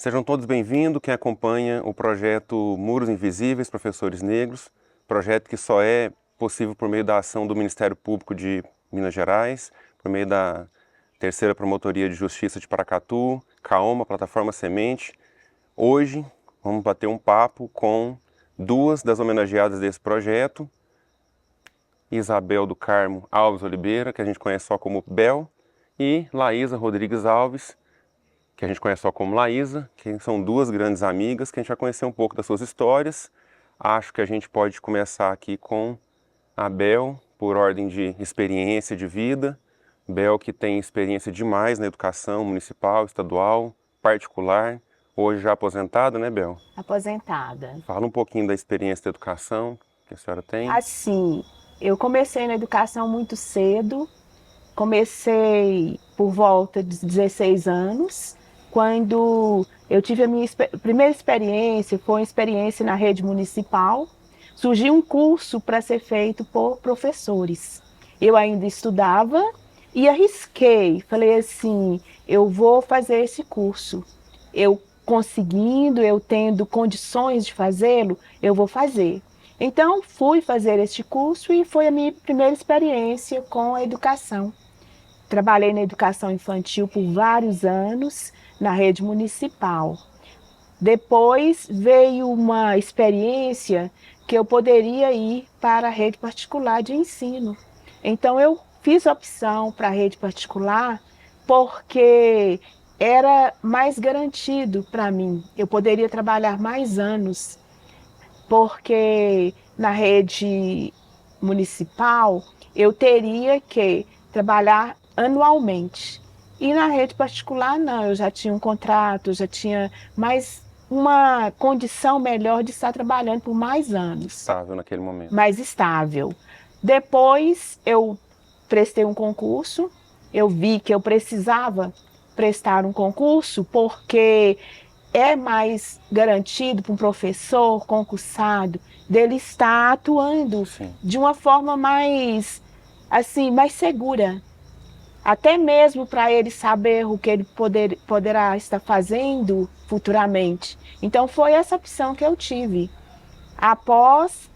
Sejam todos bem-vindos, quem acompanha o projeto Muros Invisíveis, Professores Negros, projeto que só é possível por meio da ação do Ministério Público de Minas Gerais, por meio da Terceira Promotoria de Justiça de Paracatu, CAOMA, Plataforma Semente. Hoje vamos bater um papo com duas das homenageadas desse projeto, Isabel do Carmo Alves Oliveira, que a gente conhece só como Bel, e Laísa Rodrigues Alves, que a gente conhece só como Laísa, que são duas grandes amigas, que a gente vai conhecer um pouco das suas histórias. Acho que a gente pode começar aqui com a Bel, por ordem de experiência de vida. Bel que tem experiência demais na educação municipal, estadual, particular, hoje já aposentada, né, Bel? Aposentada. Fala um pouquinho da experiência da educação que a senhora tem. Assim, eu comecei na educação muito cedo, comecei por volta de 16 anos, quando eu tive a minha primeira experiência, foi uma experiência na rede municipal, surgiu um curso para ser feito por professores. Eu ainda estudava e arrisquei, falei assim, eu vou fazer esse curso. Eu conseguindo, eu tendo condições de fazê-lo, eu vou fazer. Então, fui fazer este curso e foi a minha primeira experiência com a educação. Trabalhei na educação infantil por vários anos, na rede municipal. Depois veio uma experiência que eu poderia ir para a rede particular de ensino. Então, eu fiz opção para a rede particular porque era mais garantido para mim. Eu poderia trabalhar mais anos porque na rede municipal eu teria que trabalhar anualmente. E na rede particular, não, eu já tinha um contrato, já tinha mais uma condição melhor de estar trabalhando por mais anos, Estável naquele momento. mais estável. Depois eu prestei um concurso, eu vi que eu precisava prestar um concurso porque é mais garantido para um professor concursado dele estar atuando Sim. de uma forma mais, assim, mais segura. Até mesmo para ele saber o que ele poderá estar fazendo futuramente. Então foi essa opção que eu tive. Após,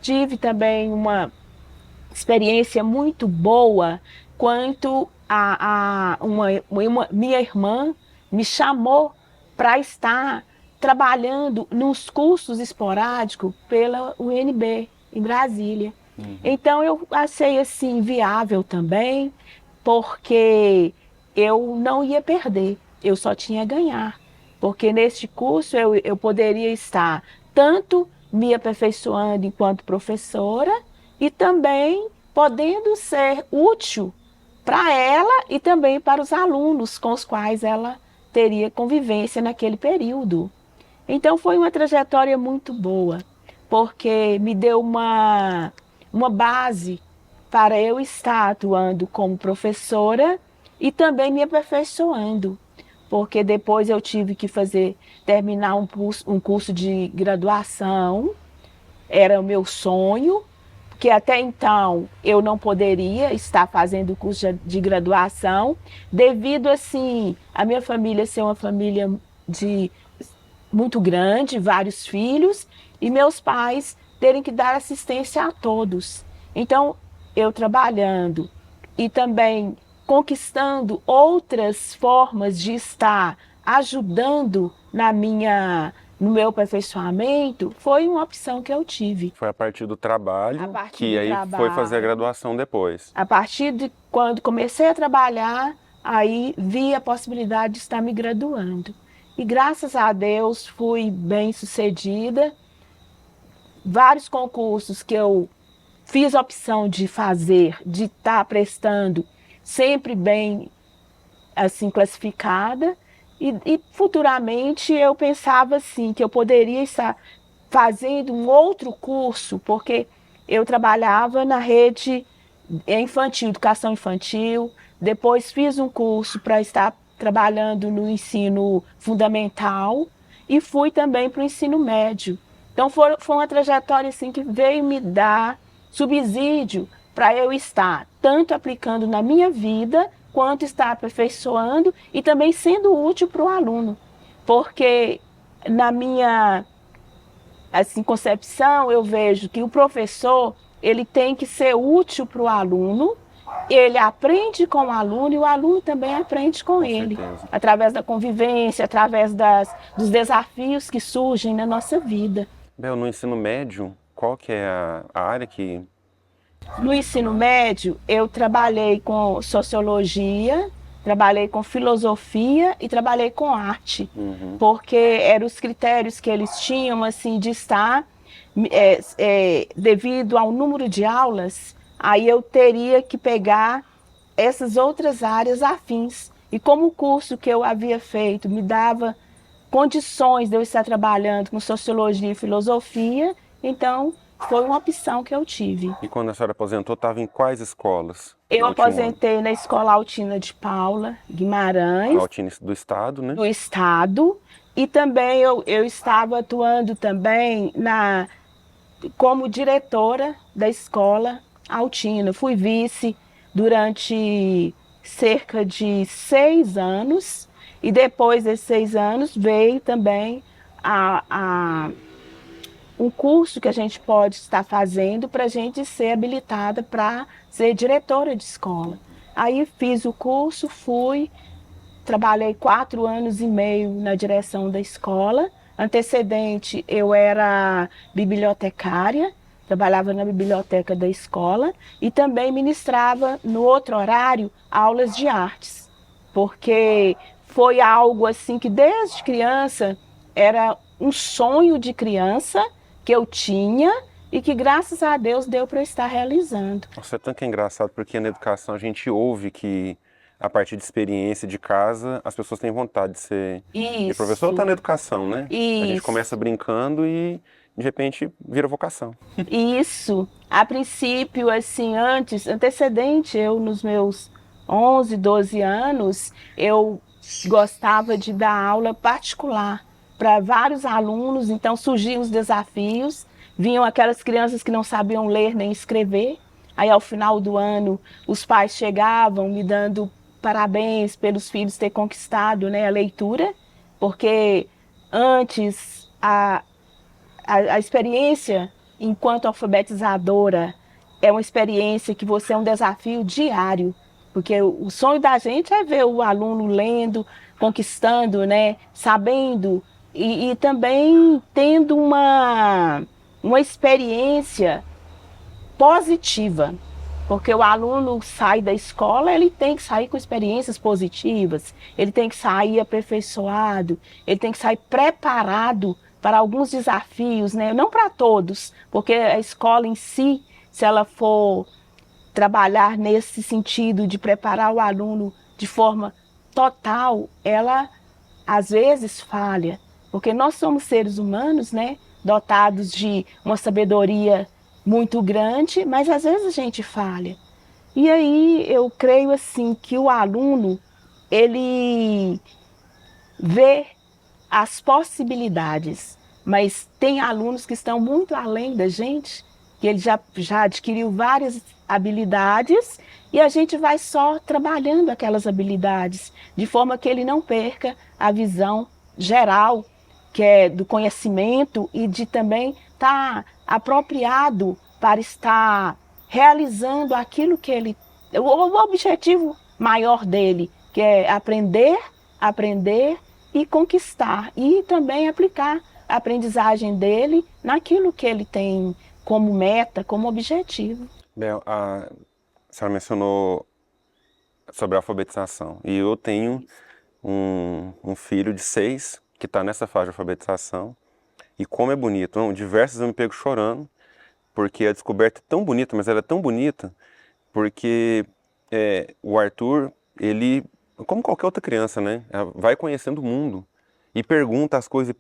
tive também uma experiência muito boa quanto minha irmã me chamou para estar trabalhando nos cursos esporádicos pela UNB em Brasília. Então eu achei assim viável também, porque eu não ia perder, eu só tinha a ganhar. Porque neste curso eu poderia estar tanto me aperfeiçoando enquanto professora e também podendo ser útil para ela e também para os alunos com os quais ela teria convivência naquele período. Então foi uma trajetória muito boa, porque me deu uma base para eu estar atuando como professora e também me aperfeiçoando, porque depois eu tive que terminar um curso de graduação, era o meu sonho, porque até então eu não poderia estar fazendo o curso de graduação, devido assim a minha família ser uma família de muito grande, vários filhos, e meus pais terem que dar assistência a todos. Então, eu trabalhando e também conquistando outras formas de estar ajudando no meu aperfeiçoamento, foi uma opção que eu tive. Foi a partir do trabalho A partir que do aí foi fazer a trabalho, graduação depois. a partir de quando comecei a trabalhar, aí vi a possibilidade de estar me graduando. E graças a Deus fui bem sucedida. Vários concursos que eu fiz a opção de fazer, de estar prestando, sempre bem assim classificada. E futuramente eu pensava assim que eu poderia estar fazendo um outro curso, porque eu trabalhava na rede infantil, educação infantil, depois fiz um curso para estar trabalhando no ensino fundamental e fui também para o ensino médio. Então foi uma trajetória assim que veio me dar subsídio para eu estar tanto aplicando na minha vida quanto está aperfeiçoando e também sendo útil para o aluno. Porque na minha assim, concepção, eu vejo que o professor ele tem que ser útil para o aluno, ele aprende com o aluno e o aluno também aprende com ele, certeza. através da convivência, através dos desafios que surgem na nossa vida. Bel, no ensino médio, qual que é a área que... No ensino médio, eu trabalhei com sociologia, trabalhei com filosofia e trabalhei com arte, porque eram os critérios que eles tinham assim de estar, devido ao número de aulas, aí eu teria que pegar essas outras áreas afins. E como o curso que eu havia feito me dava condições de eu estar trabalhando com sociologia e filosofia, então foi uma opção que eu tive. E quando a senhora aposentou, estava em quais escolas? Eu No último ano? aposentei na Escola Altina de Paula, Guimarães, Altina do estado, né? do estado, e também eu estava atuando também como diretora da Escola Altina. Fui vice durante cerca de 6 anos, e depois desses 6 anos veio também um curso que a gente pode estar fazendo para a gente ser habilitada para ser diretora de escola. Aí fiz o curso, trabalhei 4 anos e meio na direção da escola. Antecedente, eu era bibliotecária, trabalhava na biblioteca da escola e também ministrava no outro horário aulas de artes, porque foi algo assim que desde criança era um sonho de criança que eu tinha e que graças a Deus deu para eu estar realizando. Nossa, é tanto que é engraçado, porque na educação a gente ouve que a partir de experiência de casa, as pessoas têm vontade de ser... E professor está Isso, na educação, né? A gente isso. começa brincando e de repente vira vocação. Isso, a princípio, assim, antecedente, eu nos meus 11, 12 anos, eu gostava de dar aula particular para vários alunos, então surgiam os desafios, vinham aquelas crianças que não sabiam ler nem escrever, aí ao final do ano os pais chegavam me dando parabéns pelos filhos ter conquistado, né, a leitura, porque antes a experiência enquanto alfabetizadora é uma experiência que você é um desafio diário, porque o sonho da gente é ver o aluno lendo, conquistando, né, sabendo e também tendo uma experiência positiva, porque o aluno sai da escola, ele tem que sair com experiências positivas, ele tem que sair aperfeiçoado, ele tem que sair preparado para alguns desafios, né? Não para todos, porque a escola em si, se ela for trabalhar nesse sentido de preparar o aluno de forma total, ela às vezes falha, porque nós somos seres humanos, né? Dotados de uma sabedoria muito grande, mas às vezes a gente falha. E aí eu creio assim que o aluno ele vê as possibilidades, mas tem alunos que estão muito além da gente, que ele já adquiriu várias habilidades e a gente vai só trabalhando aquelas habilidades, de forma que ele não perca a visão geral, que é do conhecimento e de também estar apropriado para estar realizando aquilo que o objetivo maior dele, que é aprender e conquistar e também aplicar a aprendizagem dele naquilo que ele tem como meta, como objetivo. Bel, a senhora mencionou sobre a alfabetização e eu tenho um filho de 6 que está nessa fase de alfabetização e como é bonito, diversas eu me pego chorando porque a descoberta é tão bonita, mas ela é tão bonita porque o Arthur, ele, como qualquer outra criança, né, vai conhecendo o mundo e pergunta as coisas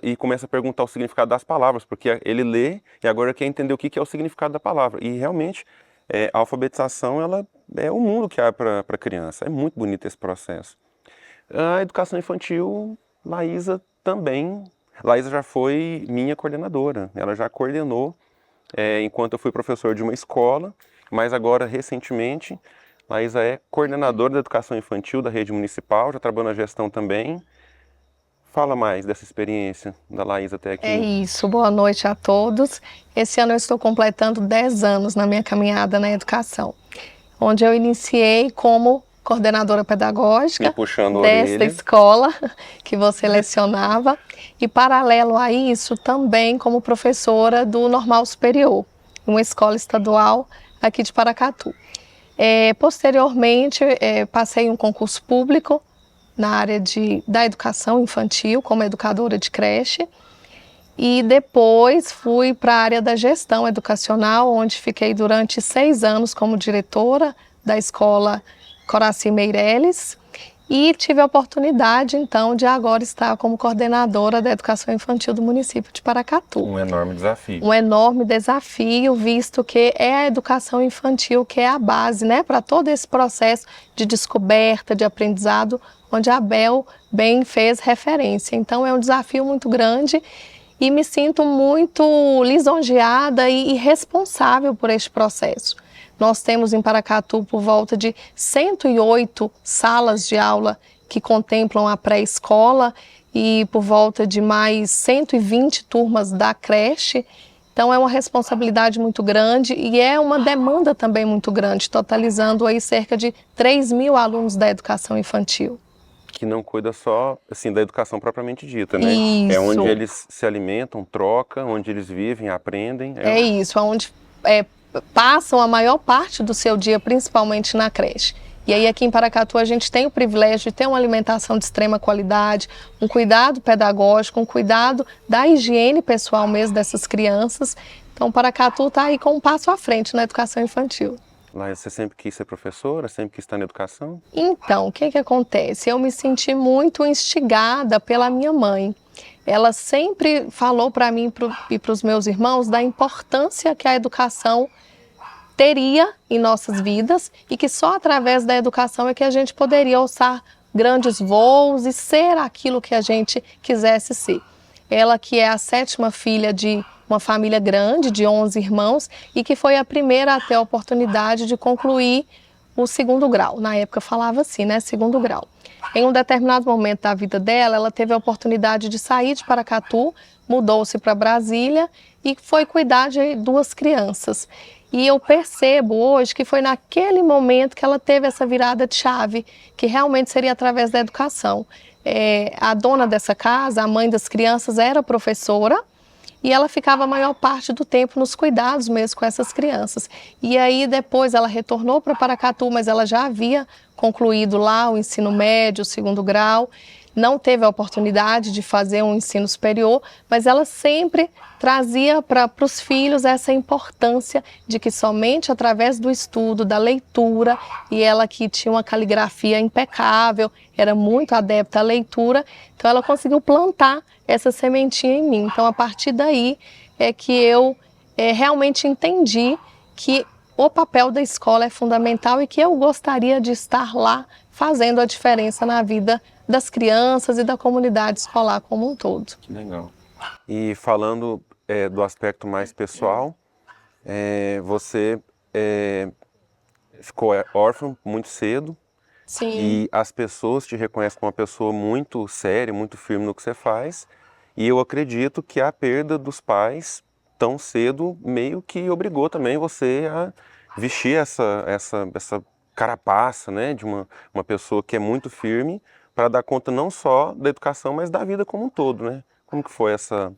e começa a perguntar o significado das palavras, porque ele lê e agora quer entender o que é o significado da palavra. E realmente a alfabetização ela é o mundo que abre para a criança. É muito bonito esse processo. A educação infantil, Laísa também. Laísa já foi minha coordenadora. Ela já coordenou enquanto eu fui professor de uma escola, mas agora recentemente Laísa é coordenadora da educação infantil da rede municipal, já trabalhou na gestão também. Fala mais dessa experiência da Laísa até aqui. É isso, boa noite a todos. Esse ano eu estou completando 10 anos na minha caminhada na educação, onde eu iniciei como coordenadora pedagógica desta escola que você lecionava e, paralelo a isso, também como professora do Normal Superior, uma escola estadual aqui de Paracatu. Posteriormente, passei um concurso público na área da educação infantil, como educadora de creche, e depois fui para a área da gestão educacional, onde fiquei durante 6 anos como diretora da escola Coraci Meireles, e tive a oportunidade, então, de agora estar como coordenadora da educação infantil do município de Paracatu. Um enorme desafio. Um enorme desafio, visto que é a educação infantil que é a base, né, para todo esse processo de descoberta, de aprendizado, onde a Bel bem fez referência. Então, é um desafio muito grande e me sinto muito lisonjeada e responsável por este processo. Nós temos em Paracatu por volta de 108 salas de aula que contemplam a pré-escola e por volta de mais 120 turmas da creche. Então é uma responsabilidade muito grande e é uma demanda também muito grande, totalizando aí cerca de 3.000 alunos da educação infantil. Que não cuida só, assim, da educação propriamente dita, né? Isso. É onde eles se alimentam, trocam, onde eles vivem, aprendem. É isso, onde passam a maior parte do seu dia, principalmente na creche. E aí aqui em Paracatu a gente tem o privilégio de ter uma alimentação de extrema qualidade, um cuidado pedagógico, um cuidado da higiene pessoal mesmo dessas crianças. Então Paracatu está aí com um passo à frente na educação infantil. Laísa, você sempre quis ser professora? Sempre quis estar na educação? Então, o que acontece? Eu me senti muito instigada pela minha mãe. Ela sempre falou para mim e para os meus irmãos da importância que a educação teria em nossas vidas e que só através da educação é que a gente poderia alçar grandes voos e ser aquilo que a gente quisesse ser. Ela que é a 7ª filha de uma família grande, de 11 irmãos, e que foi a primeira a ter a oportunidade de concluir o 2º grau. Na época falava assim, né, 2º grau. Em um determinado momento da vida dela, ela teve a oportunidade de sair de Paracatu, mudou-se para Brasília e foi cuidar de 2 crianças. E eu percebo hoje que foi naquele momento que ela teve essa virada de chave, que realmente seria através da educação. A dona dessa casa, a mãe das crianças, era professora e ela ficava a maior parte do tempo nos cuidados mesmo com essas crianças. E aí depois ela retornou para Paracatu, mas ela já havia concluído lá o ensino médio, o 2º grau, não teve a oportunidade de fazer um ensino superior, mas ela sempre trazia para os filhos essa importância de que somente através do estudo, da leitura, e ela que tinha uma caligrafia impecável, era muito adepta à leitura, então ela conseguiu plantar essa sementinha em mim. Então a partir daí é que eu realmente entendi que o papel da escola é fundamental e que eu gostaria de estar lá fazendo a diferença na vida das crianças e da comunidade escolar como um todo. Que legal. E falando do aspecto mais pessoal, você ficou órfã muito cedo. Sim. E as pessoas te reconhecem como uma pessoa muito séria, muito firme no que você faz. E eu acredito que a perda dos pais tão cedo meio que obrigou também você a vestir essa carapaça, né, de uma pessoa que é muito firme para dar conta não só da educação, mas da vida como um todo, né? Como que foi essa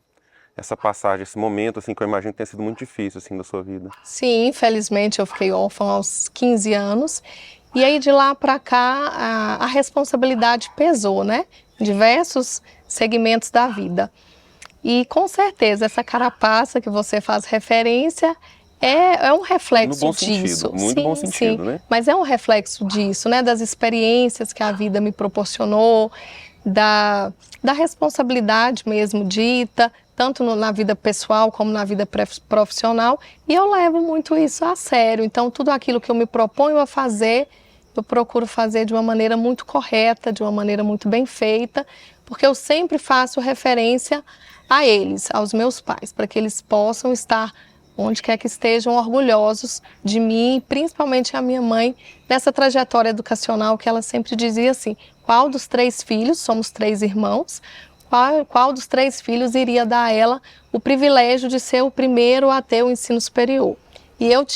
passagem, esse momento, assim, que eu imagino que tenha sido muito difícil, assim, da sua vida? Sim, infelizmente eu fiquei órfã aos 15 anos. E aí de lá para cá a responsabilidade pesou, né? Em diversos segmentos da vida. E com certeza essa carapaça que você faz referência é um reflexo no bom disso. Sentido, muito bom sentido, né? Mas é um reflexo disso, né? Das experiências que a vida me proporcionou, da responsabilidade mesmo dita, tanto na vida pessoal como na vida profissional, e eu levo muito isso a sério. Então tudo aquilo que eu me proponho a fazer, eu procuro fazer de uma maneira muito correta, de uma maneira muito bem feita, porque eu sempre faço referência a eles, aos meus pais, para que eles possam estar onde quer que estejam orgulhosos de mim, principalmente a minha mãe, nessa trajetória educacional que ela sempre dizia assim, qual dos 3 filhos, somos 3 irmãos, qual dos 3 filhos iria dar a ela o privilégio de ser o primeiro a ter o ensino superior. E eu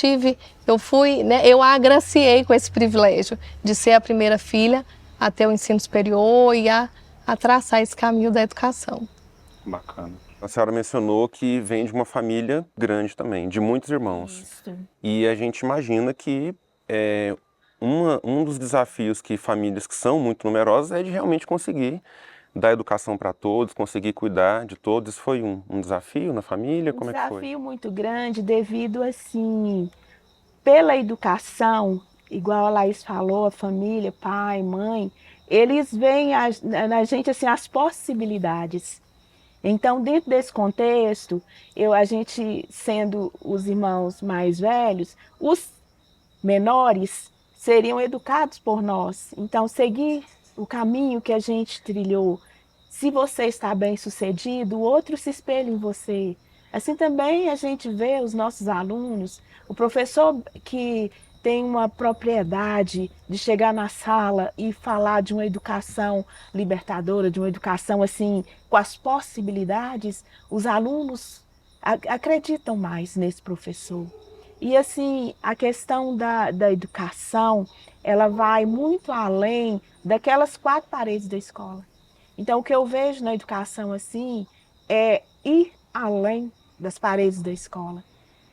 a agraciei com esse privilégio de ser a primeira filha a ter o ensino superior e a traçar esse caminho da educação. Bacana. A senhora mencionou que vem de uma família grande também, de muitos irmãos. Isso. E a gente imagina que um dos desafios que famílias que são muito numerosas é de realmente conseguir dar educação para todos, conseguir cuidar de todos. Isso foi um desafio na família? Como é que foi? Um desafio muito grande devido, assim, pela educação, igual a Laís falou, a família, pai, mãe, eles veem na gente, assim, as possibilidades. Então, dentro desse contexto, a gente, sendo os irmãos mais velhos, os menores seriam educados por nós. Então, seguir o caminho que a gente trilhou. Se você está bem sucedido, o outro se espelha em você. Assim também a gente vê os nossos alunos, o professor que tem uma propriedade de chegar na sala e falar de uma educação libertadora, de uma educação assim, com as possibilidades, os alunos acreditam mais nesse professor. E assim, a questão da educação, ela vai muito além daquelas 4 paredes da escola. Então, o que eu vejo na educação assim é ir além das paredes da escola,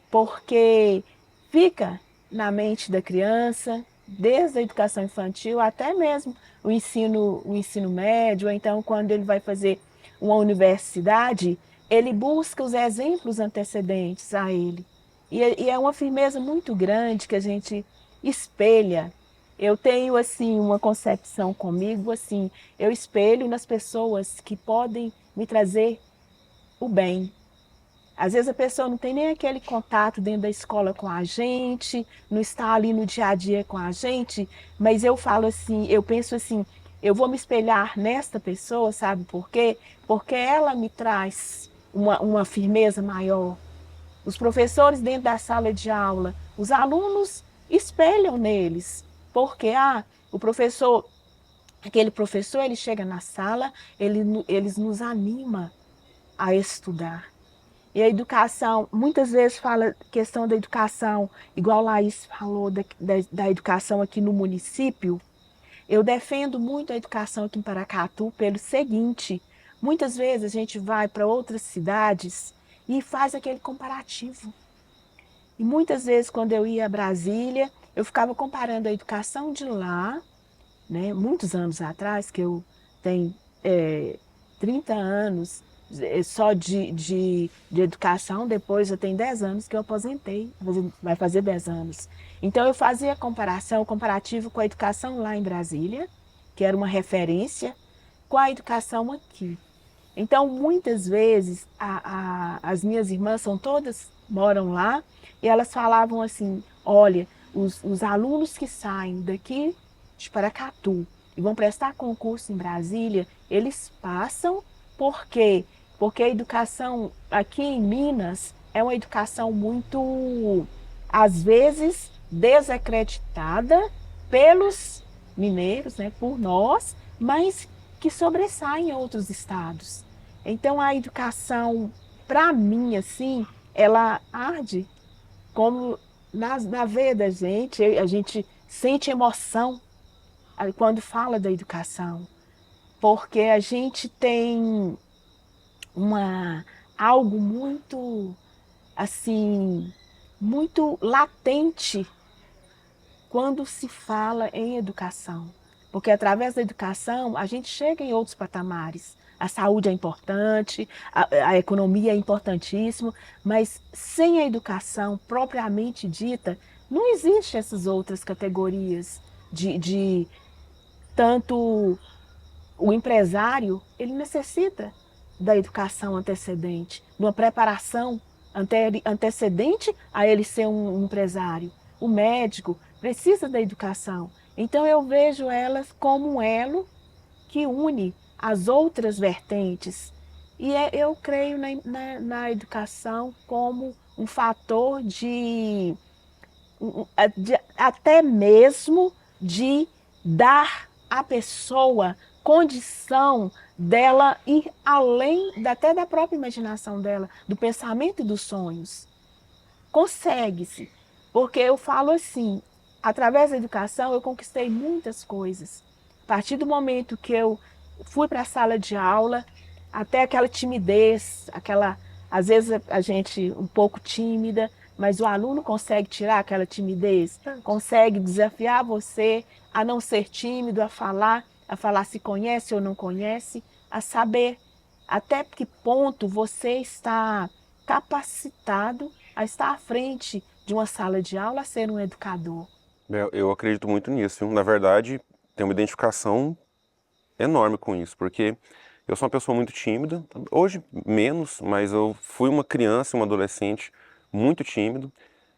porque fica na mente da criança, desde a educação infantil até mesmo o ensino médio, ou então quando ele vai fazer uma universidade, ele busca os exemplos antecedentes a ele. E é uma firmeza muito grande que a gente espelha. Eu tenho assim uma concepção comigo, assim, eu espelho nas pessoas que podem me trazer o bem. Às vezes a pessoa não tem nem aquele contato dentro da escola com a gente, não está ali no dia a dia com a gente, mas eu falo assim, eu penso assim, eu vou me espelhar nesta pessoa, sabe por quê? Porque ela me traz uma firmeza maior. Os professores dentro da sala de aula, os alunos espelham neles, porque o professor, aquele professor, ele chega na sala, eles nos anima a estudar. E a educação, muitas vezes fala questão da educação, igual a Laís falou da educação aqui no município. Eu defendo muito a educação aqui em Paracatu pelo seguinte, muitas vezes a gente vai para outras cidades e faz aquele comparativo. E muitas vezes quando eu ia a Brasília, eu ficava comparando a educação de lá, né, muitos anos atrás, que eu tenho 30 anos, só de educação, depois eu tenho 10 anos que eu aposentei, vai fazer 10 anos. Então eu fazia comparativo com a educação lá em Brasília, que era uma referência, com a educação aqui. Então muitas vezes as minhas irmãs moram lá, e elas falavam assim, olha, os alunos que saem daqui de Paracatu e vão prestar concurso em Brasília, eles passam por quê? Porque a educação aqui em Minas é uma educação muito, às vezes, desacreditada pelos mineiros, né, por nós, mas que sobressai em outros estados. Então, a educação, para mim, assim, ela arde como na veia da gente, a gente sente emoção quando fala da educação, porque a gente tem algo muito, assim, muito latente quando se fala em educação. Porque através da educação a gente chega em outros patamares. A saúde é importante, a economia é importantíssima, mas sem a educação propriamente dita, não existe essas outras categorias de tanto o empresário, ele necessita da educação antecedente, de uma preparação antecedente a ele ser um empresário. O médico precisa da educação. Então eu vejo elas como um elo que une as outras vertentes. E eu creio na educação como um fator até mesmo de dar à pessoa condição dela ir além até da própria imaginação dela, do pensamento e dos sonhos. Consegue-se, porque eu falo assim, através da educação eu conquistei muitas coisas. A partir do momento que eu fui para a sala de aula, até aquela timidez, às vezes a gente um pouco tímida, mas o aluno consegue tirar aquela timidez, consegue desafiar você a não ser tímido, a falar se conhece ou não conhece, a saber até que ponto você está capacitado a estar à frente de uma sala de aula, a ser um educador. Eu acredito muito nisso, viu? Na verdade, tem uma identificação enorme com isso, porque eu sou uma pessoa muito tímida, hoje menos, mas eu fui uma criança, uma adolescente muito tímido.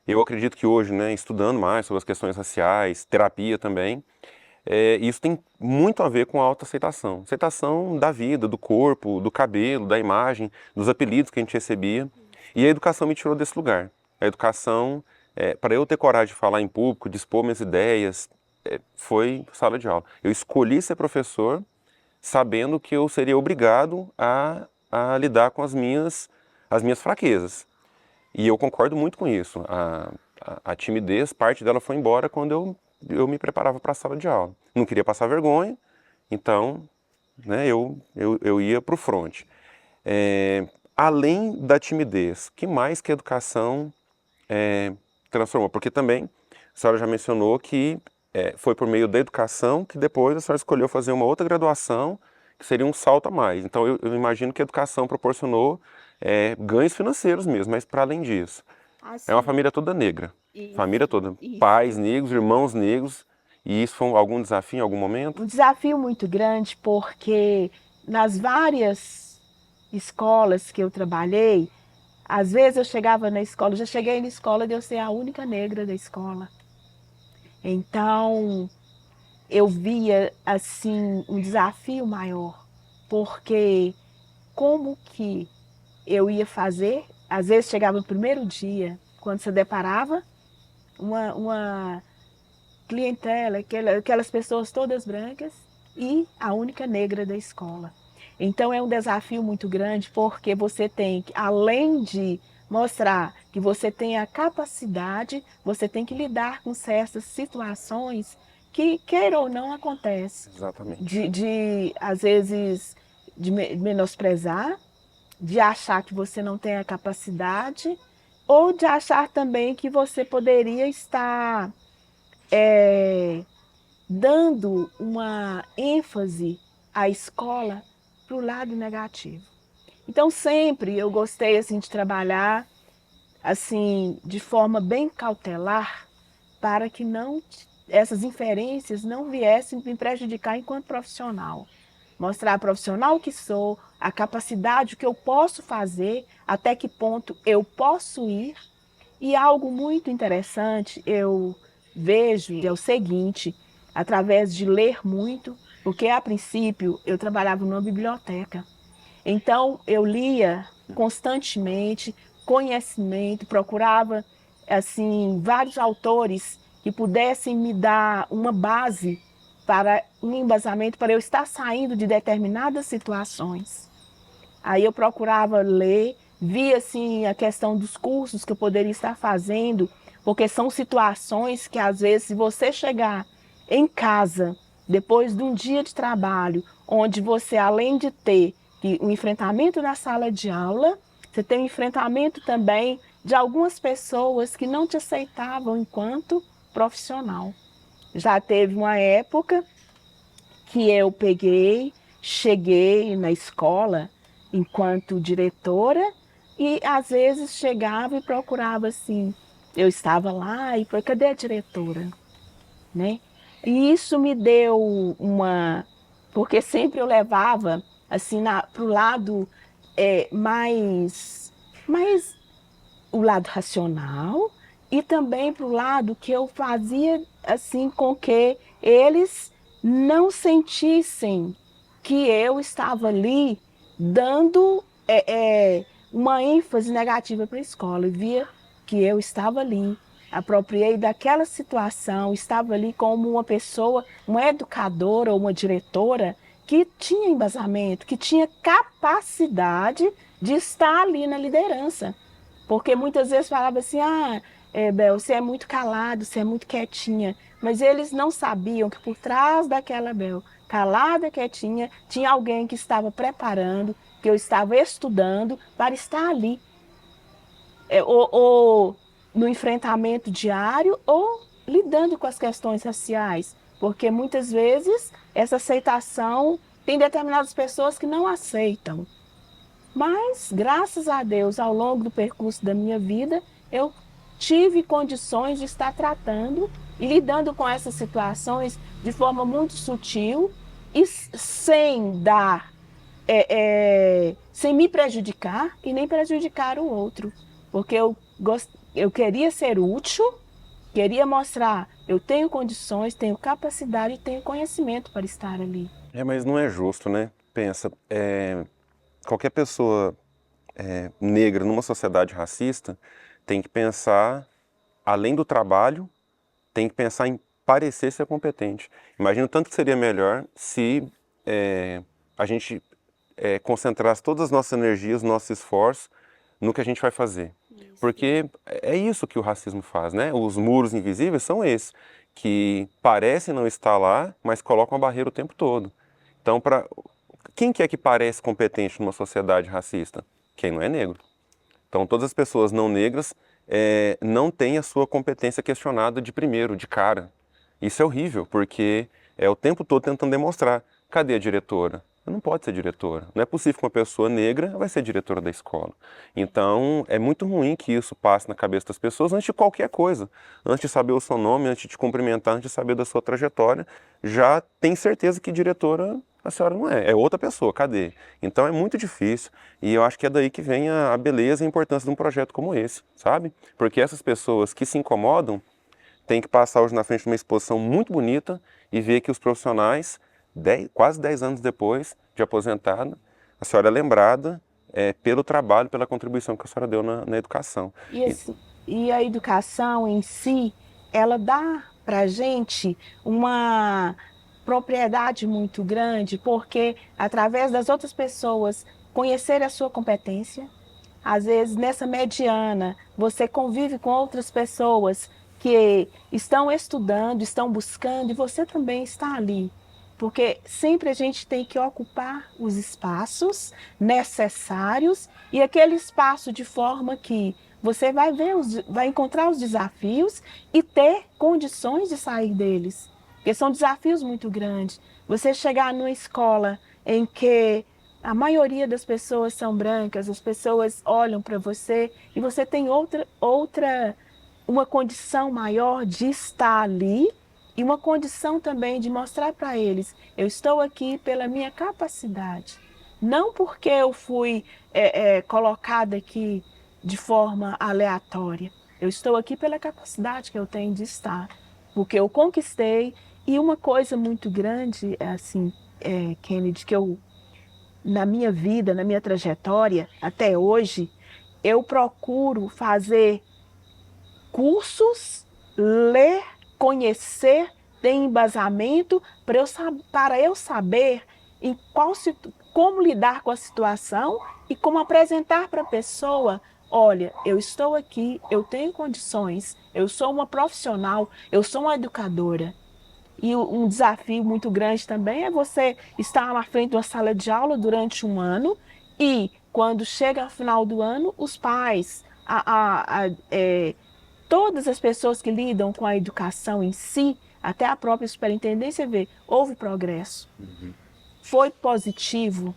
Eu acredito que hoje, né, estudando mais sobre as questões raciais, terapia também, isso tem muito a ver com a autoaceitação. Aceitação da vida, do corpo, do cabelo, da imagem, dos apelidos que a gente recebia. E a educação me tirou desse lugar. A educação, para eu ter coragem de falar em público, de expor minhas ideias, foi sala de aula. Eu escolhi ser professor sabendo que eu seria obrigado a lidar com as minhas fraquezas. E eu concordo muito com isso. A timidez, parte dela foi embora quando eu me preparava para a sala de aula. Não queria passar vergonha, então, né, eu ia para o front. Além da timidez, que mais que a educação transformou? Porque também a senhora já mencionou que foi por meio da educação que depois a senhora escolheu fazer uma outra graduação, que seria um salto a mais. Então eu imagino que a educação proporcionou ganhos financeiros mesmo, mas para além disso. Assim, É uma família toda negra, isso, família toda, isso. pais negros, irmãos negros, e isso foi algum desafio em algum momento? Um desafio muito grande, porque nas várias escolas que eu trabalhei, às vezes eu chegava na escola, já cheguei na escola de eu ser a única negra da escola. Então, eu via, assim, um desafio maior, porque como que eu ia fazer? Às vezes chegava no primeiro dia, quando se deparava uma clientela, aquelas pessoas todas brancas e a única negra da escola. Então é um desafio muito grande, porque você tem que, além de mostrar que você tem a capacidade, você tem que lidar com certas situações que, queira ou não, acontecem. Exatamente. Às vezes, de menosprezar, de achar que você não tem a capacidade, ou de achar também que você poderia estar dando uma ênfase à escola para o lado negativo. Então sempre eu gostei assim de trabalhar assim de forma bem cautelar para que não essas inferências não viessem me prejudicar enquanto profissional. Mostrar a profissional que sou, a capacidade que eu posso fazer, até que ponto eu posso ir. E algo muito interessante eu vejo é o seguinte, através de ler muito, porque a princípio eu trabalhava numa biblioteca. Então eu lia constantemente, conhecimento, procurava assim vários autores que pudessem me dar uma base para um embasamento para eu estar saindo de determinadas situações. Aí eu procurava ler, via assim a questão dos cursos que eu poderia estar fazendo, porque são situações que às vezes se você chegar em casa depois de um dia de trabalho, onde você além de ter um enfrentamento na sala de aula, você tem um enfrentamento também de algumas pessoas que não te aceitavam enquanto profissional. Já teve uma época que eu cheguei na escola enquanto diretora e às vezes chegava e procurava assim, eu estava lá e falei, cadê a diretora? Né? E isso me deu porque sempre eu levava assim para o lado mais o lado racional e também para o lado que eu fazia assim com que eles não sentissem que eu estava ali dando uma ênfase negativa para a escola. Eu via que eu estava ali, apropriei daquela situação, estava ali como uma pessoa, uma educadora ou uma diretora que tinha embasamento, que tinha capacidade de estar ali na liderança. Porque muitas vezes falava assim, Bel, você é muito calado, você é muito quietinha. Mas eles não sabiam que por trás daquela Bel, calada, quietinha, tinha alguém que estava preparando, que eu estava estudando para estar ali. Ou no enfrentamento diário, ou lidando com as questões raciais. Porque muitas vezes essa aceitação, tem determinadas pessoas que não aceitam. Mas, graças a Deus, ao longo do percurso da minha vida, eu tive condições de estar tratando e lidando com essas situações de forma muito sutil e sem dar, sem me prejudicar e nem prejudicar o outro. Porque eu queria ser útil, queria mostrar, eu tenho condições, tenho capacidade e tenho conhecimento para estar ali. Mas não é justo, né? Pensa, qualquer pessoa negra numa sociedade racista tem que pensar, além do trabalho, tem que pensar em parecer ser competente. Imagina o tanto que seria melhor se a gente concentrasse todas as nossas energias, nossos esforços no que a gente vai fazer. Porque é isso que o racismo faz, né? Os muros invisíveis são esses, que parecem não estar lá, mas colocam a barreira o tempo todo. Então, quem que é que parece competente numa sociedade racista? Quem não é negro. Então, todas as pessoas não negras não têm a sua competência questionada de primeiro, de cara. Isso é horrível, porque é o tempo todo tentando demonstrar. Cadê a diretora? Não pode ser diretora. Não é possível que uma pessoa negra vai ser diretora da escola. Então, é muito ruim que isso passe na cabeça das pessoas antes de qualquer coisa. Antes de saber o seu nome, antes de te cumprimentar, antes de saber da sua trajetória, já tem certeza que diretora a senhora não é outra pessoa, cadê? Então é muito difícil e eu acho que é daí que vem a beleza e a importância de um projeto como esse, sabe? Porque essas pessoas que se incomodam têm que passar hoje na frente de uma exposição muito bonita e ver que os profissionais, quase 10 anos depois de aposentada, a senhora é lembrada pelo trabalho, pela contribuição que a senhora deu na educação. E a educação em si, ela dá para a gente uma propriedade muito grande, porque através das outras pessoas conhecer a sua competência, às vezes nessa mediana você convive com outras pessoas que estão estudando, estão buscando e você também está ali. Porque sempre a gente tem que ocupar os espaços necessários e aquele espaço de forma que você vai ver, vai encontrar os desafios e ter condições de sair deles. Porque são desafios muito grandes. Você chegar numa escola em que a maioria das pessoas são brancas, as pessoas olham para você e você tem uma condição maior de estar ali e uma condição também de mostrar para eles, eu estou aqui pela minha capacidade. Não porque eu fui colocada aqui de forma aleatória. Eu estou aqui pela capacidade que eu tenho de estar, porque eu conquistei. E uma coisa muito grande, assim, Kennedy, que eu, na minha vida, na minha trajetória, até hoje, eu procuro fazer cursos, ler, conhecer, ter embasamento para eu saber como lidar com a situação e como apresentar para a pessoa, olha, eu estou aqui, eu tenho condições, eu sou uma profissional, eu sou uma educadora. E um desafio muito grande também é você estar na frente de uma sala de aula durante um ano e, quando chega ao final do ano, os pais, todas as pessoas que lidam com a educação em si, até a própria superintendência vê, houve progresso. Foi positivo,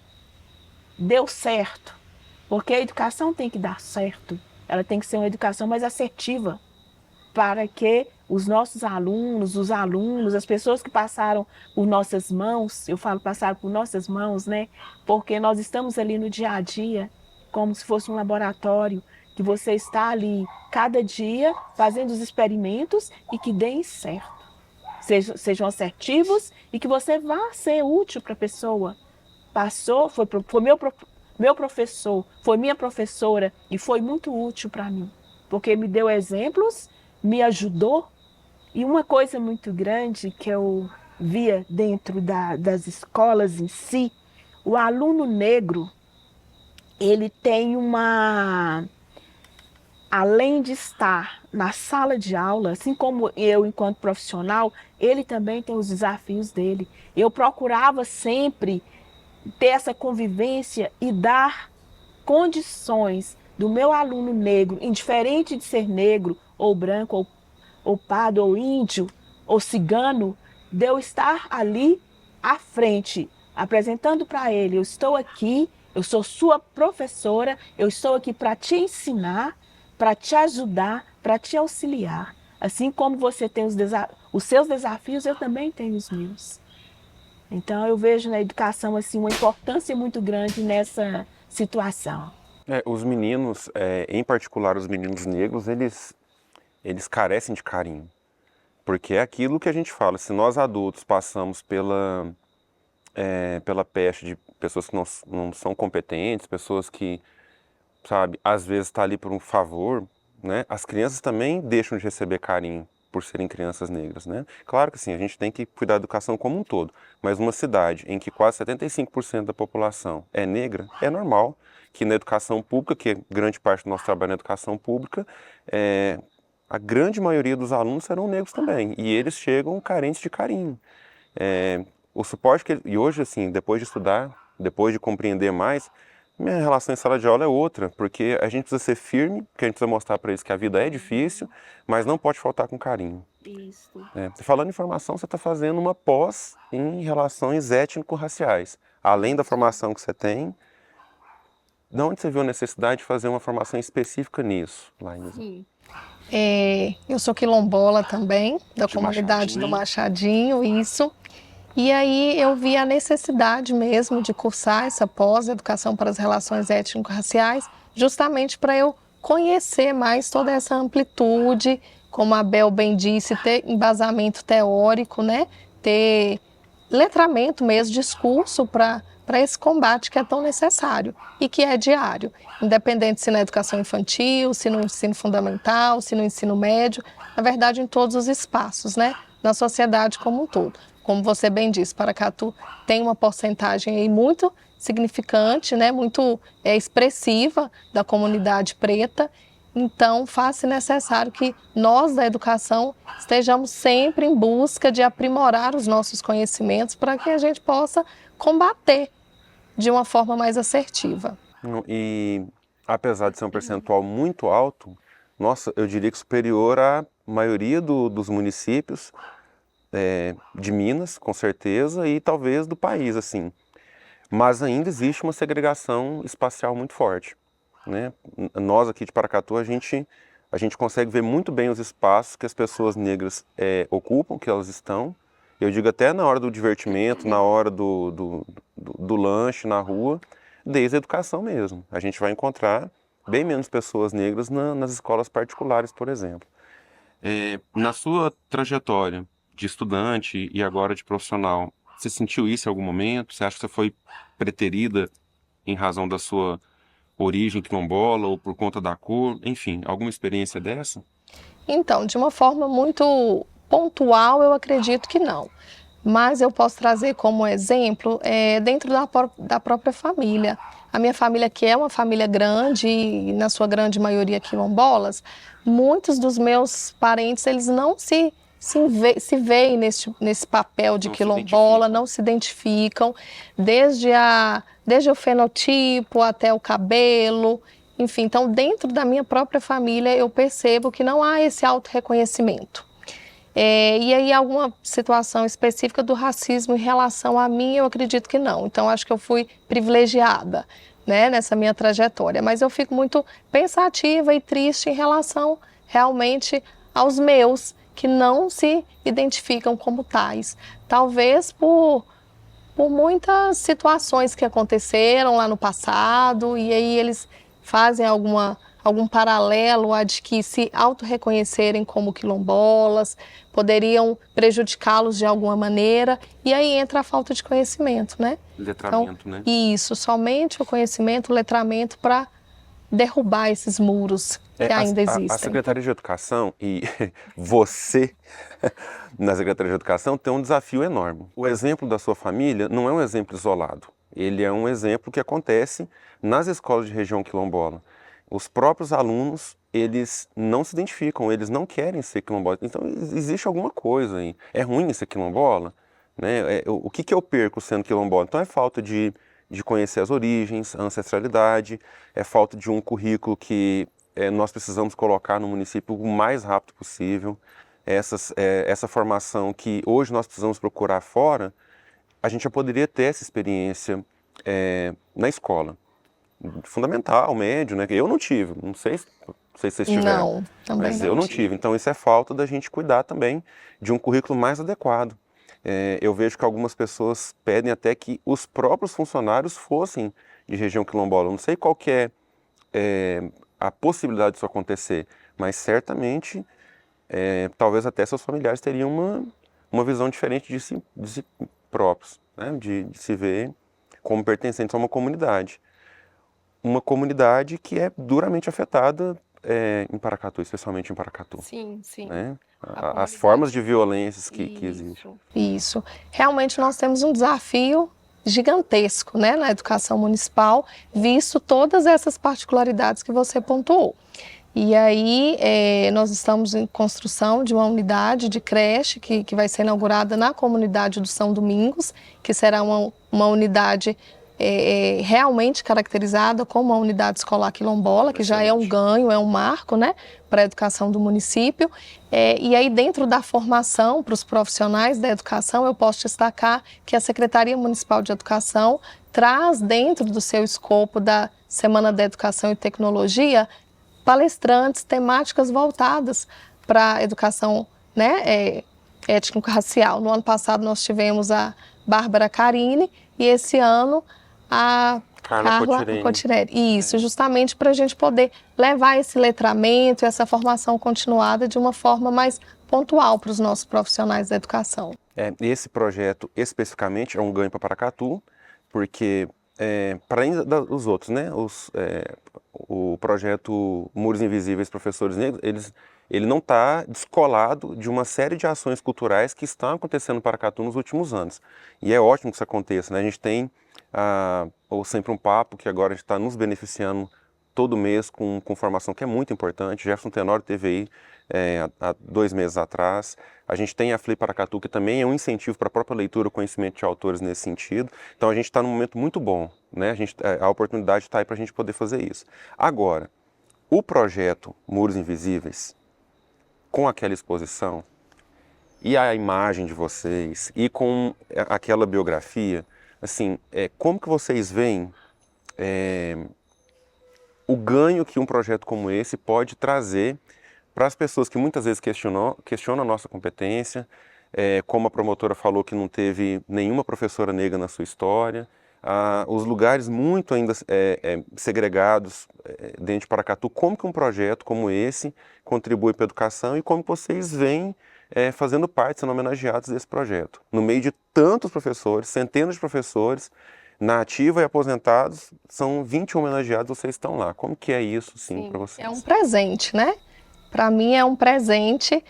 deu certo, porque a educação tem que dar certo, ela tem que ser uma educação mais assertiva, para que os nossos alunos, os alunos, as pessoas que passaram por nossas mãos, eu falo passaram por nossas mãos, né? Porque nós estamos ali no dia a dia, como se fosse um laboratório, que você está ali cada dia fazendo os experimentos e que deem certo. Sejam assertivos e que você vá ser útil para a pessoa. Passou, foi meu professor, foi minha professora e foi muito útil para mim, porque me deu exemplos, me ajudou. E uma coisa muito grande que eu via dentro das escolas em si, o aluno negro, ele tem uma... Além de estar na sala de aula, assim como eu enquanto profissional, ele também tem os desafios dele. Eu procurava sempre ter essa convivência e dar condições do meu aluno negro, indiferente de ser negro ou branco ou pardo ou índio ou cigano, de eu estar ali à frente, apresentando para ele: eu estou aqui, eu sou sua professora, eu estou aqui para te ensinar, para te ajudar, para te auxiliar. Assim como você tem os seus desafios, eu também tenho os meus. Então eu vejo na educação assim uma importância muito grande nessa situação. Os meninos, em particular os meninos negros, eles carecem de carinho. Porque é aquilo que a gente fala, se nós adultos passamos pela peste de pessoas que não são competentes, pessoas que, sabe, às vezes está ali por um favor, né? As crianças também deixam de receber carinho por serem crianças negras, né? Claro que sim, a gente tem que cuidar da educação como um todo, mas uma cidade em que quase 75% da população é negra, é normal que na educação pública, que grande parte do nosso trabalho é na educação pública, a grande maioria dos alunos serão negros também, e eles chegam carentes de carinho. O suporte e hoje, assim, depois de estudar, depois de compreender mais, minha relação em sala de aula é outra, porque a gente precisa ser firme, porque a gente precisa mostrar para eles que a vida é difícil, mas não pode faltar com carinho. Isso. Falando em formação, você está fazendo uma pós em relações étnico-raciais. Além da formação que você tem, de onde você viu a necessidade de fazer uma formação específica nisso, Laísa? Sim. Eu sou quilombola também, da comunidade do Machadinho, isso. E aí eu vi a necessidade mesmo de cursar essa pós-educação para as relações étnico-raciais, justamente para eu conhecer mais toda essa amplitude, como a Bel bem disse, ter embasamento teórico, né? Ter letramento mesmo, discurso para esse combate que é tão necessário e que é diário, independente se na educação infantil, se no ensino fundamental, se no ensino médio, na verdade em todos os espaços, né? Na sociedade como um todo. Como você bem disse, Paracatu tem uma porcentagem aí muito significante, né, muito expressiva da comunidade preta, então faz-se necessário que nós da educação estejamos sempre em busca de aprimorar os nossos conhecimentos para que a gente possa combater de uma forma mais assertiva. E apesar de ser um percentual muito alto, nossa, eu diria que superior à maioria dos municípios, de Minas, com certeza, e talvez do país, assim. Mas ainda existe uma segregação espacial muito forte, né? Nós aqui de Paracatu, a gente consegue ver muito bem os espaços que as pessoas negras ocupam, que elas estão. Eu digo até na hora do divertimento, na hora do lanche, na rua, desde a educação mesmo. A gente vai encontrar bem menos pessoas negras nas escolas particulares, por exemplo. Na sua trajetória de estudante e agora de profissional, você sentiu isso em algum momento? Você acha que você foi preterida em razão da sua origem quilombola ou por conta da cor? Enfim, alguma experiência dessa? Então, de uma forma muito pontual, eu acredito que não. Mas eu posso trazer como exemplo dentro da própria família. A minha família, que é uma família grande e na sua grande maioria quilombolas, muitos dos meus parentes, eles não se veem nesse papel de quilombola, não se identificam, desde o fenotipo até o cabelo, enfim. Então, dentro da minha própria família, eu percebo que não há esse autorreconhecimento. E aí, alguma situação específica do racismo em relação a mim, eu acredito que não. Então, acho que eu fui privilegiada, né, nessa minha trajetória. Mas eu fico muito pensativa e triste em relação realmente aos meus, que não se identificam como tais. Talvez por muitas situações que aconteceram lá no passado, e aí eles fazem alguma algum paralelo a de que se auto-reconhecerem como quilombolas, poderiam prejudicá-los de alguma maneira, e aí entra a falta de conhecimento, né? Letramento, né? Isso, somente o conhecimento, o letramento para derrubar esses muros que ainda existem. A Secretaria de Educação e você, na Secretaria de Educação, tem um desafio enorme. O exemplo da sua família não é um exemplo isolado. Ele é um exemplo que acontece nas escolas de região quilombola. Os próprios alunos, eles não se identificam, eles não querem ser quilombolas. Então, existe alguma coisa aí. É ruim ser quilombola? Né? O que eu perco sendo quilombola? Então, é falta de conhecer as origens, a ancestralidade, é falta de um currículo que nós precisamos colocar no município o mais rápido possível. Essa formação que hoje nós precisamos procurar fora, a gente já poderia ter essa experiência na escola. Fundamental, médio, né? Eu não tive, não sei se vocês tiveram. Não, também mas não eu não tive. Então isso é falta da gente cuidar também de um currículo mais adequado. Eu vejo que algumas pessoas pedem até que os próprios funcionários fossem de região quilombola. Eu não sei qual que é a possibilidade disso acontecer, mas certamente, talvez até seus familiares teriam uma visão diferente de si próprios, né? de se ver como pertencentes a uma comunidade. Uma comunidade que é duramente afetada em Paracatu, especialmente em Paracatu. Sim, sim. Né? As formas de violências que existem. Isso. Realmente nós temos um desafio gigantesco, né, na educação municipal, visto todas essas particularidades que você pontuou. E aí nós estamos em construção de uma unidade de creche que vai ser inaugurada na comunidade do São Domingos, que será uma unidade realmente caracterizada como uma unidade escolar quilombola, que já é um ganho, é um marco, né, para a educação do município. E aí dentro da formação para os profissionais da educação, eu posso destacar que a Secretaria Municipal de Educação traz dentro do seu escopo da Semana da Educação e Tecnologia palestrantes, temáticas voltadas para a educação, né, étnico-racial. No ano passado nós tivemos a Bárbara Carini e esse ano a Carla Cotirelli. Isso, justamente para a gente poder levar esse letramento, essa formação continuada de uma forma mais pontual para os nossos profissionais da educação. Esse projeto especificamente é um ganho para Paracatu, porque para além dos outros, né, o projeto Muros Invisíveis Professores Negros, ele não está descolado de uma série de ações culturais que estão acontecendo no Paracatu nos últimos anos. E é ótimo que isso aconteça, né? A gente tem o Sempre um Papo, que agora está nos beneficiando todo mês com formação que é muito importante. Jefferson Tenório teve aí há 2 meses atrás. A gente tem a Flip Paracatu, que também é um incentivo para a própria leitura e conhecimento de autores nesse sentido. Então a gente está num momento muito bom, né? A oportunidade está aí para a gente poder fazer isso. Agora, o projeto Muros Invisíveis, com aquela exposição, e a imagem de vocês, e com aquela biografia, assim, como que vocês veem o ganho que um projeto como esse pode trazer para as pessoas que muitas vezes questionam a nossa competência, como a promotora falou que não teve nenhuma professora negra na sua história, os lugares muito ainda segregados dentro de Paracatu, como que um projeto como esse contribui para a educação e como vocês vêm fazendo parte, sendo homenageados desse projeto. No meio de tantos professores, centenas de professores, na ativa e aposentados, são 20 homenageados, vocês estão lá. Como que é isso, sim, para vocês? É um presente, né? Para mim é um presente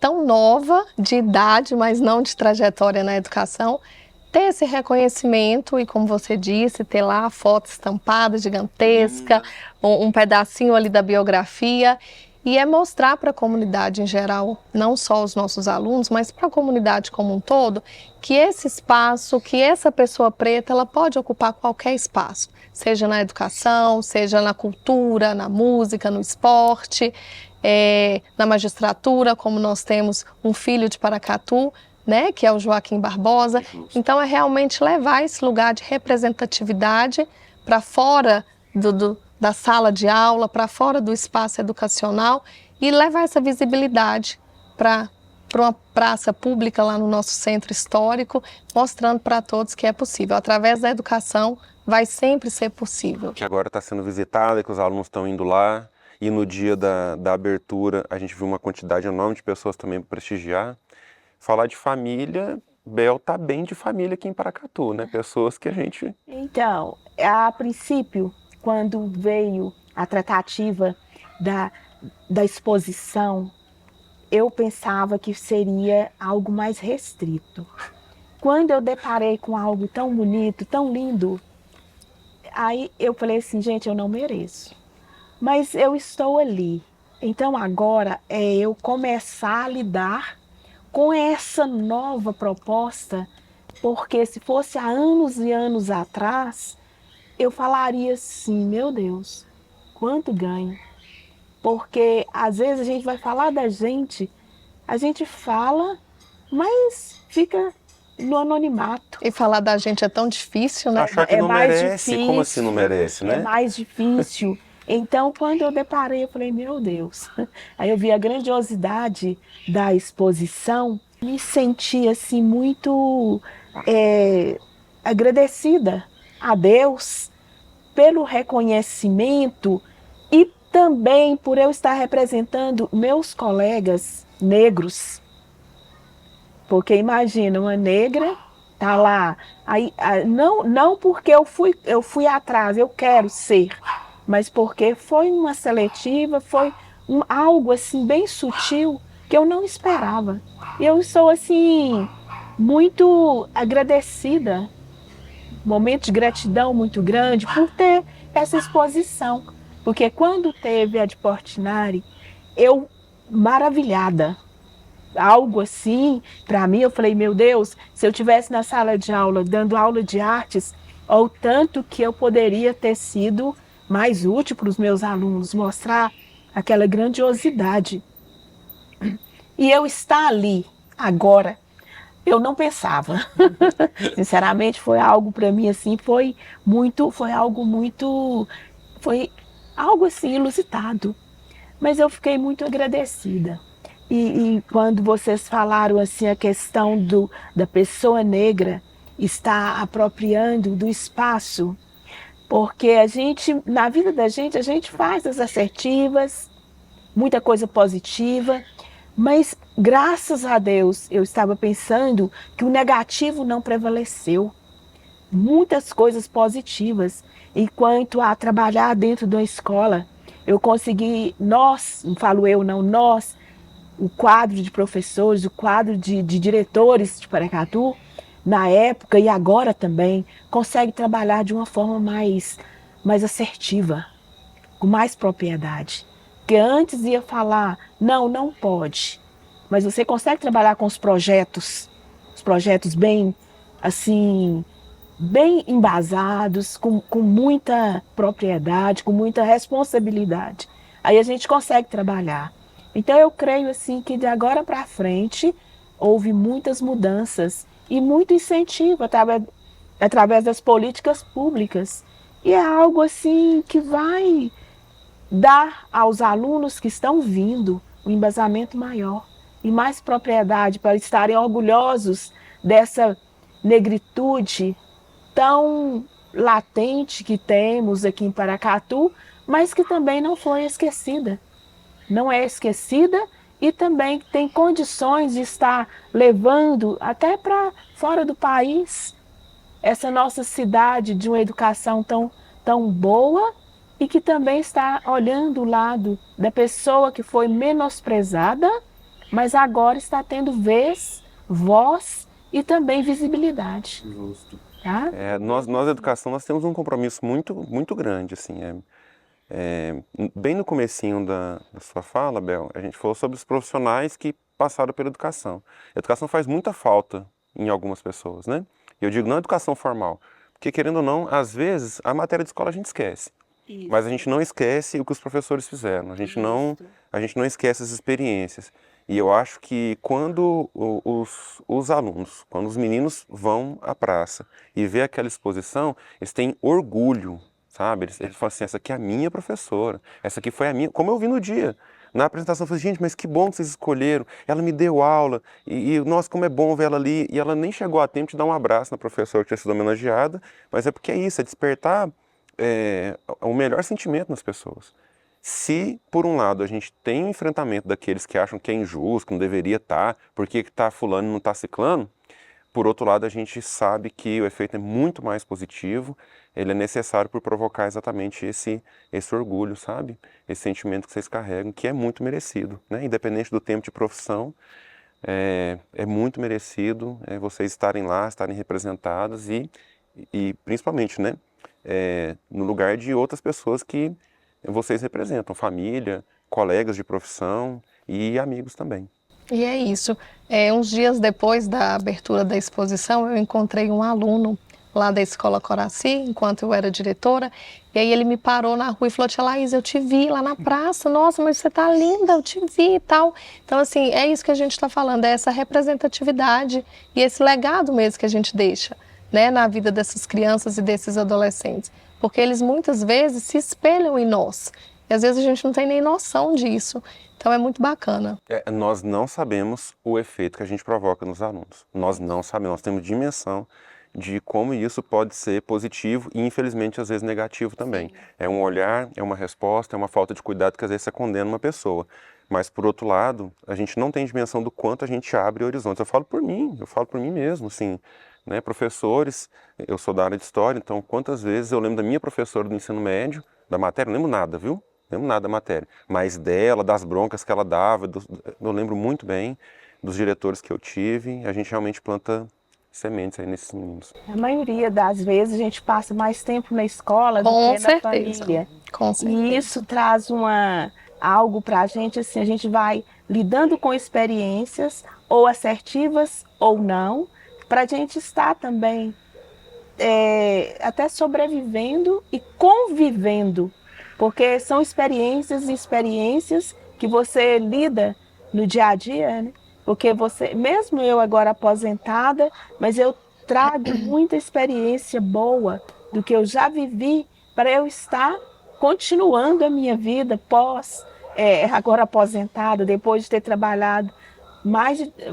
tão nova de idade, mas não de trajetória na educação, ter esse reconhecimento e, como você disse, ter lá a foto estampada, gigantesca, um pedacinho ali da biografia, e mostrar para a comunidade em geral, não só os nossos alunos, mas para a comunidade como um todo, que esse espaço, que essa pessoa preta, ela pode ocupar qualquer espaço, seja na educação, seja na cultura, na música, no esporte, na magistratura, como nós temos um filho de Paracatu, né, que é o Joaquim Barbosa. Então é realmente levar esse lugar de representatividade para fora da sala de aula, para fora do espaço educacional e levar essa visibilidade para uma praça pública lá no nosso centro histórico, mostrando para todos que é possível. Através da educação vai sempre ser possível. Que agora está sendo visitada, que os alunos estão indo lá. e no dia da abertura a gente viu uma quantidade enorme de pessoas também para prestigiar. Falar de família, Bel tá bem de família aqui em Paracatu, né? Pessoas que a gente... Então, a princípio, quando veio a tratativa da exposição, eu pensava que seria algo mais restrito. Quando eu deparei com algo tão bonito, tão lindo, aí eu falei assim, gente, eu não mereço. Mas eu estou ali. Então agora é eu começar a lidar com essa nova proposta, porque se fosse há anos e anos atrás, eu falaria assim, meu Deus, quanto ganho. Porque às vezes a gente vai falar da gente, a gente fala, mas fica no anonimato. E falar da gente é tão difícil, né? Achar que É não mais merece, como assim não difícil, merece, é né? mais difícil. Então, quando eu deparei, eu falei, meu Deus. Aí eu vi a grandiosidade da exposição, me senti assim muito agradecida a Deus pelo reconhecimento e também por eu estar representando meus colegas negros. Porque imagina, uma negra tá lá, aí, não porque eu fui atrás, eu quero ser, mas porque foi uma seletiva, foi algo assim bem sutil que eu não esperava. E eu estou assim muito agradecida, momento de gratidão muito grande por ter essa exposição, porque quando teve a de Portinari, eu maravilhada, algo assim, para mim, eu falei, meu Deus, se eu tivesse na sala de aula, dando aula de artes, ou tanto que eu poderia ter sido mais útil para os meus alunos, mostrar aquela grandiosidade. E eu estar ali, agora, eu não pensava. Sinceramente, foi algo para mim, assim, foi algo assim, inusitado. Mas eu fiquei muito agradecida. E quando vocês falaram assim a questão da pessoa negra estar apropriando do espaço, porque a gente, na vida da gente, a gente faz as assertivas, muita coisa positiva, mas graças a Deus eu estava pensando que o negativo não prevaleceu. Muitas coisas positivas. Enquanto a trabalhar dentro da escola, eu consegui, nós, não falo eu não, nós, o quadro de professores, o quadro de diretores de Paracatu, na época e agora também, consegue trabalhar de uma forma mais assertiva, com mais propriedade. Porque antes ia falar, não, não pode. Mas você consegue trabalhar com os projetos bem, assim, bem embasados, com muita propriedade, com muita responsabilidade. Aí a gente consegue trabalhar. Então eu creio assim que de agora para frente houve muitas mudanças e muito incentivo através das políticas públicas. E é algo assim que vai dar aos alunos que estão vindo um embasamento maior e mais propriedade para estarem orgulhosos dessa negritude tão latente que temos aqui em Paracatu, mas que também não foi esquecida. Não é esquecida e também tem condições de estar levando até para fora do país essa nossa cidade de uma educação tão boa e que também está olhando o lado da pessoa que foi menosprezada, mas agora está tendo vez, voz e também visibilidade. Justo. Tá? Nós da educação, nós temos um compromisso muito grande, assim, bem no comecinho da sua fala, Bel, a gente falou sobre os profissionais que passaram pela educação. A educação faz muita falta em algumas pessoas, né? E eu digo não educação formal, porque querendo ou não, às vezes a matéria de escola a gente esquece. Isso. Mas a gente não esquece o que os professores fizeram, a gente não esquece as experiências. E eu acho que quando os alunos, quando os meninos vão à praça e vê aquela exposição, eles têm orgulho, sabe? Eles falam assim, essa aqui é a minha professora, essa aqui foi a minha, como eu vi no dia. Na apresentação eu falei, gente, mas que bom que vocês escolheram, ela me deu aula, nossa, como é bom ver ela ali. E ela nem chegou a tempo de dar um abraço na professora que tinha sido homenageada, mas é porque é isso, é despertar o melhor sentimento nas pessoas. Se, por um lado, a gente tem um enfrentamento daqueles que acham que é injusto, que não deveria estar, por que está fulano e não está ciclano, por outro lado, a gente sabe que o efeito é muito mais positivo, ele é necessário por provocar exatamente esse orgulho, sabe? Esse sentimento que vocês carregam, que é muito merecido, né? Independente do tempo de profissão, é muito merecido vocês estarem lá, estarem representadas e principalmente, né? No lugar de outras pessoas que vocês representam, família, colegas de profissão e amigos também. E é isso. Uns dias depois da abertura da exposição, eu encontrei um aluno lá da Escola Coraci, enquanto eu era diretora, e aí ele me parou na rua e falou: Tia Laís, eu te vi lá na praça, nossa, mas você tá linda, eu te vi e tal. Então, assim, é isso que a gente está falando, é essa representatividade e esse legado mesmo que a gente deixa, né, na vida dessas crianças e desses adolescentes, porque eles muitas vezes se espelham em nós, e às vezes a gente não tem nem noção disso. Então é muito bacana. Nós não sabemos o efeito que a gente provoca nos alunos. Nós não sabemos, nós temos dimensão de como isso pode ser positivo e, infelizmente, às vezes negativo também. Sim. É um olhar, é uma resposta, é uma falta de cuidado que às vezes você condena uma pessoa. Mas, por outro lado, a gente não tem dimensão do quanto a gente abre horizontes. Eu falo por mim mesmo, assim, né? Professores, eu sou da área de história, então quantas vezes eu lembro da minha professora do ensino médio, da matéria, não lembro nada, viu? Não lembro nada da matéria, mas dela, das broncas que ela dava, eu lembro muito bem dos diretores que eu tive, a gente realmente planta sementes aí nesses meninos. A maioria das vezes a gente passa mais tempo na escola do que na família. Com certeza. E isso traz algo para a gente, assim, a gente vai lidando com experiências, ou assertivas ou não, para a gente estar também até sobrevivendo e convivendo, porque são experiências e experiências que você lida no dia a dia, né? Porque você, mesmo eu agora aposentada, mas eu trago muita experiência boa do que eu já vivi para eu estar continuando a minha vida agora aposentada, depois de ter trabalhado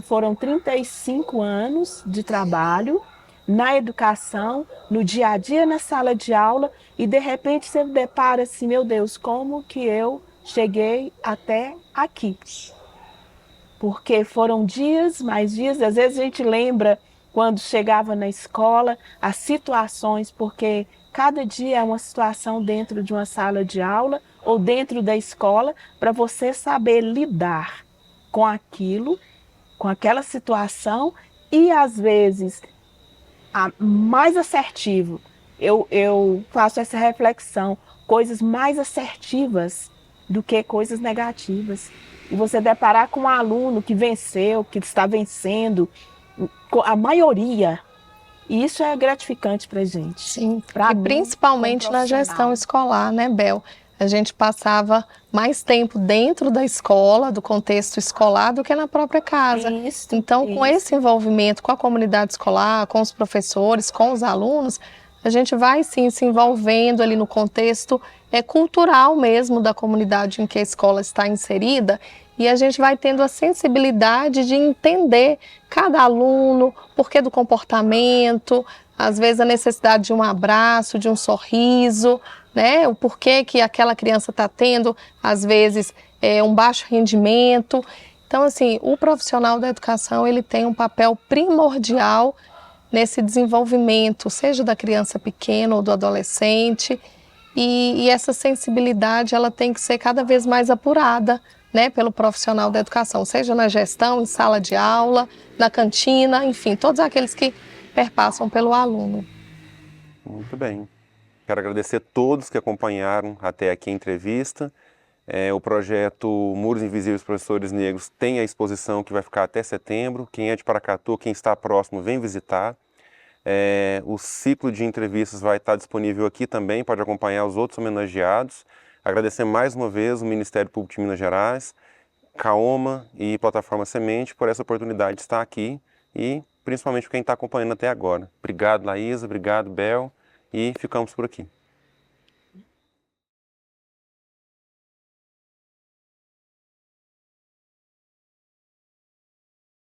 foram 35 anos de trabalho na educação, no dia a dia, na sala de aula, e de repente você depara assim, meu Deus, como que eu cheguei até aqui? Porque foram dias, mais dias, às vezes a gente lembra quando chegava na escola, as situações, porque cada dia é uma situação dentro de uma sala de aula ou dentro da escola, para você saber lidar com aquilo, com aquela situação, e às vezes mais assertivo. Eu faço essa reflexão, coisas mais assertivas do que coisas negativas. E você deparar com um aluno que venceu, que está vencendo, a maioria, e isso é gratificante para a gente. Sim, e principalmente na gestão escolar, né, Bel? A gente passava mais tempo dentro da escola, do contexto escolar, do que na própria casa. Então, com esse envolvimento com a comunidade escolar, com os professores, com os alunos, a gente vai sim se envolvendo ali no contexto cultural mesmo da comunidade em que a escola está inserida, e a gente vai tendo a sensibilidade de entender cada aluno, porquê do comportamento, às vezes a necessidade de um abraço, de um sorriso, né? O porquê que aquela criança está tendo, às vezes, um baixo rendimento. Então, assim, o profissional da educação, ele tem um papel primordial nesse desenvolvimento, seja da criança pequena ou do adolescente, e essa sensibilidade, ela tem que ser cada vez mais apurada, né, pelo profissional da educação, seja na gestão, em sala de aula, na cantina, enfim, todos aqueles que perpassam pelo aluno. Muito bem. Quero agradecer a todos que acompanharam até aqui a entrevista. O projeto Muros Invisíveis Professores Negros tem a exposição que vai ficar até setembro. Quem é de Paracatu, quem está próximo, vem visitar. O ciclo de entrevistas vai estar disponível aqui também, pode acompanhar os outros homenageados. Agradecer mais uma vez o Ministério Público de Minas Gerais, Kaoma e Plataforma Semente por essa oportunidade de estar aqui e principalmente quem está acompanhando até agora. Obrigado, Laísa, obrigado, Bel, e ficamos por aqui.